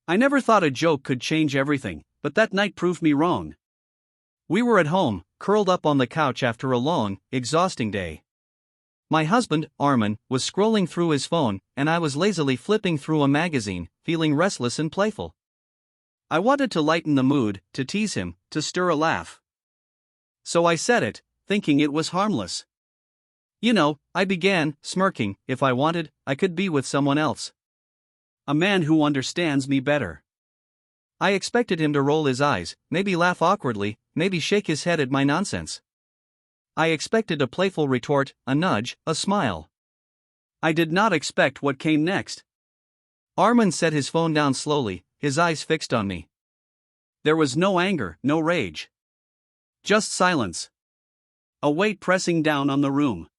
I never thought a joke could change everything, but that night proved me wrong. We were at home, curled up on the couch after a long, exhausting day. My husband, Armin, was scrolling through his phone, and I was lazily flipping through a magazine, feeling restless and playful. I wanted to lighten the mood, to tease him, to stir a laugh. So I said it, thinking it was harmless. You know, I began, smirking, if I wanted, I could be with someone else. A man who understands me better. I expected him to roll his eyes, maybe laugh awkwardly, maybe shake his head at my nonsense. I expected a playful retort, a nudge, a smile. I did not expect what came next. Armin set his phone down slowly, his eyes fixed on me. There was no anger, no rage. Just silence. A weight pressing down on the room.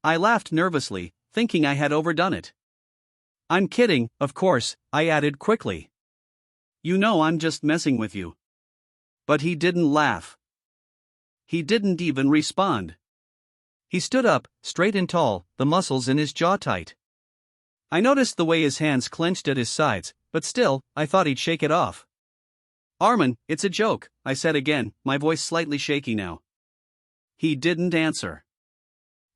I laughed nervously, thinking I had overdone it. I'm kidding, of course, I added quickly. You know I'm just messing with you. But he didn't laugh. He didn't even respond. He stood up, straight and tall, the muscles in his jaw tight. I noticed the way his hands clenched at his sides, but still, I thought he'd shake it off. Armin, it's a joke, I said again, my voice slightly shaky now. He didn't answer.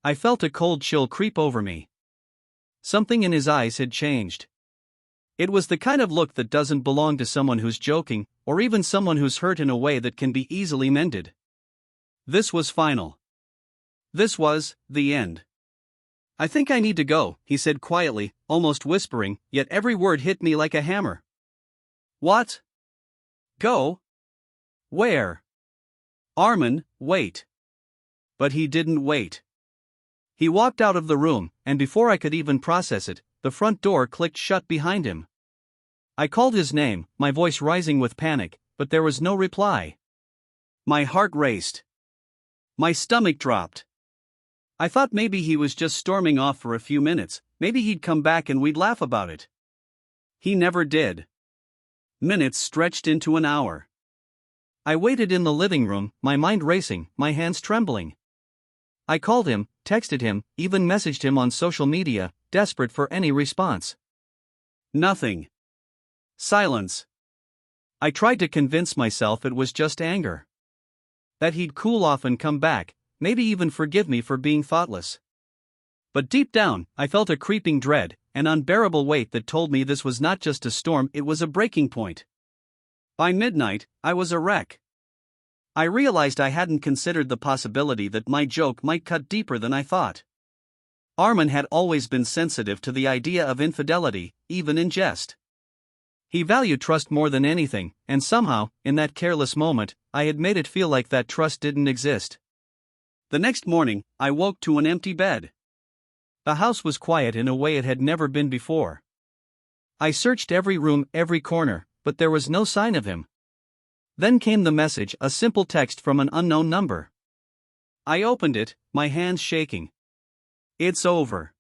I felt a cold chill creep over me. Something in his eyes had changed. It was the kind of look that doesn't belong to someone who's joking, or even someone who's hurt in a way that can be easily mended. This was final. This was the end. I think I need to go, he said quietly, almost whispering, yet every word hit me like a hammer. What? Go? Where? Armin, wait. But he didn't wait. He walked out of the room, and before I could even process it, the front door clicked shut behind him. I called his name, my voice rising with panic, but there was no reply. My heart raced. My stomach dropped. I thought maybe he was just storming off for a few minutes, maybe he'd come back and we'd laugh about it. He never did. Minutes stretched into an hour. I waited in the living room, my mind racing, my hands trembling. I called him, texted him, even messaged him on social media, desperate for any response. Nothing. Silence. I tried to convince myself it was just anger. That he'd cool off and come back, maybe even forgive me for being thoughtless. But deep down, I felt a creeping dread, an unbearable weight that told me this was not just a storm, it was a breaking point. By midnight, I was a wreck. I realized I hadn't considered the possibility that my joke might cut deeper than I thought. Armin had always been sensitive to the idea of infidelity, even in jest. He valued trust more than anything, and somehow, in that careless moment, I had made it feel like that trust didn't exist. The next morning, I woke to an empty bed. The house was quiet in a way it had never been before. I searched every room, every corner, but there was no sign of him. Then came the message, a simple text from an unknown number. I opened it, my hands shaking. It's over.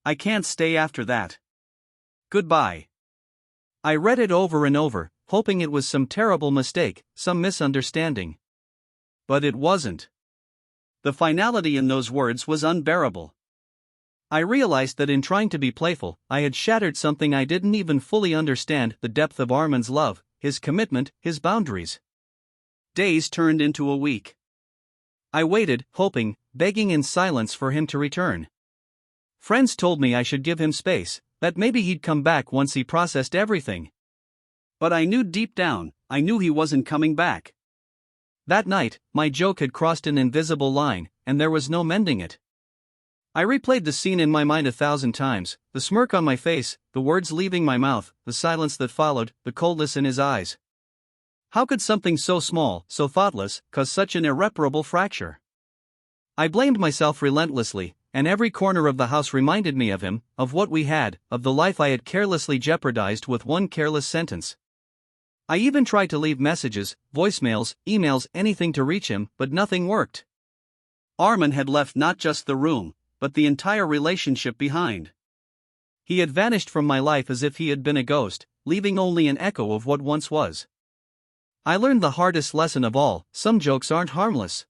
I can't stay after that. Goodbye. I read it over and over, hoping it was some terrible mistake, some misunderstanding. But it wasn't. The finality in those words was unbearable. I realized that in trying to be playful, I had shattered something I didn't even fully understand, the depth of Armin's love, his commitment, his boundaries. Days turned into a week. I waited, hoping, begging in silence for him to return. Friends told me I should give him space, that maybe he'd come back once he processed everything. But I knew deep down, I knew he wasn't coming back. That night, my joke had crossed an invisible line, and there was no mending it. I replayed the scene in my mind 1,000 times, the smirk on my face, the words leaving my mouth, the silence that followed, the coldness in his eyes. How could something so small, so thoughtless, cause such an irreparable fracture? I blamed myself relentlessly, and every corner of the house reminded me of him, of what we had, of the life I had carelessly jeopardized with one careless sentence. I even tried to leave messages, voicemails, emails, anything to reach him, but nothing worked. Armin had left not just the room, but the entire relationship behind. He had vanished from my life as if he had been a ghost, leaving only an echo of what once was. I learned the hardest lesson of all: some jokes aren't harmless.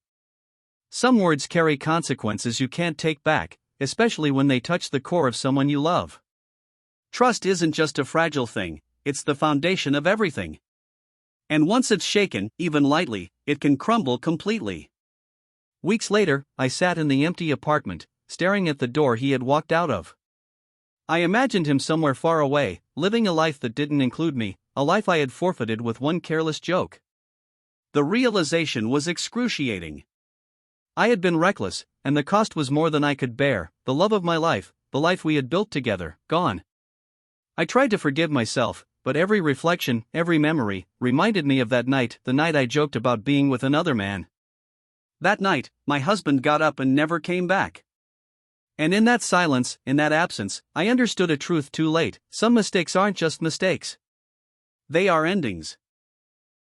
Some words carry consequences you can't take back, especially when they touch the core of someone you love. Trust isn't just a fragile thing, it's the foundation of everything. And once it's shaken, even lightly, it can crumble completely. Weeks later, I sat in the empty apartment, staring at the door he had walked out of. I imagined him somewhere far away, living a life that didn't include me, a life I had forfeited with one careless joke. The realization was excruciating. I had been reckless, and the cost was more than I could bear. The love of my life, the life we had built together, gone. I tried to forgive myself, but every reflection, every memory, reminded me of that night, the night I joked about being with another man. That night, my husband got up and never came back. And in that silence, in that absence, I understood a truth too late: some mistakes aren't just mistakes. They are endings.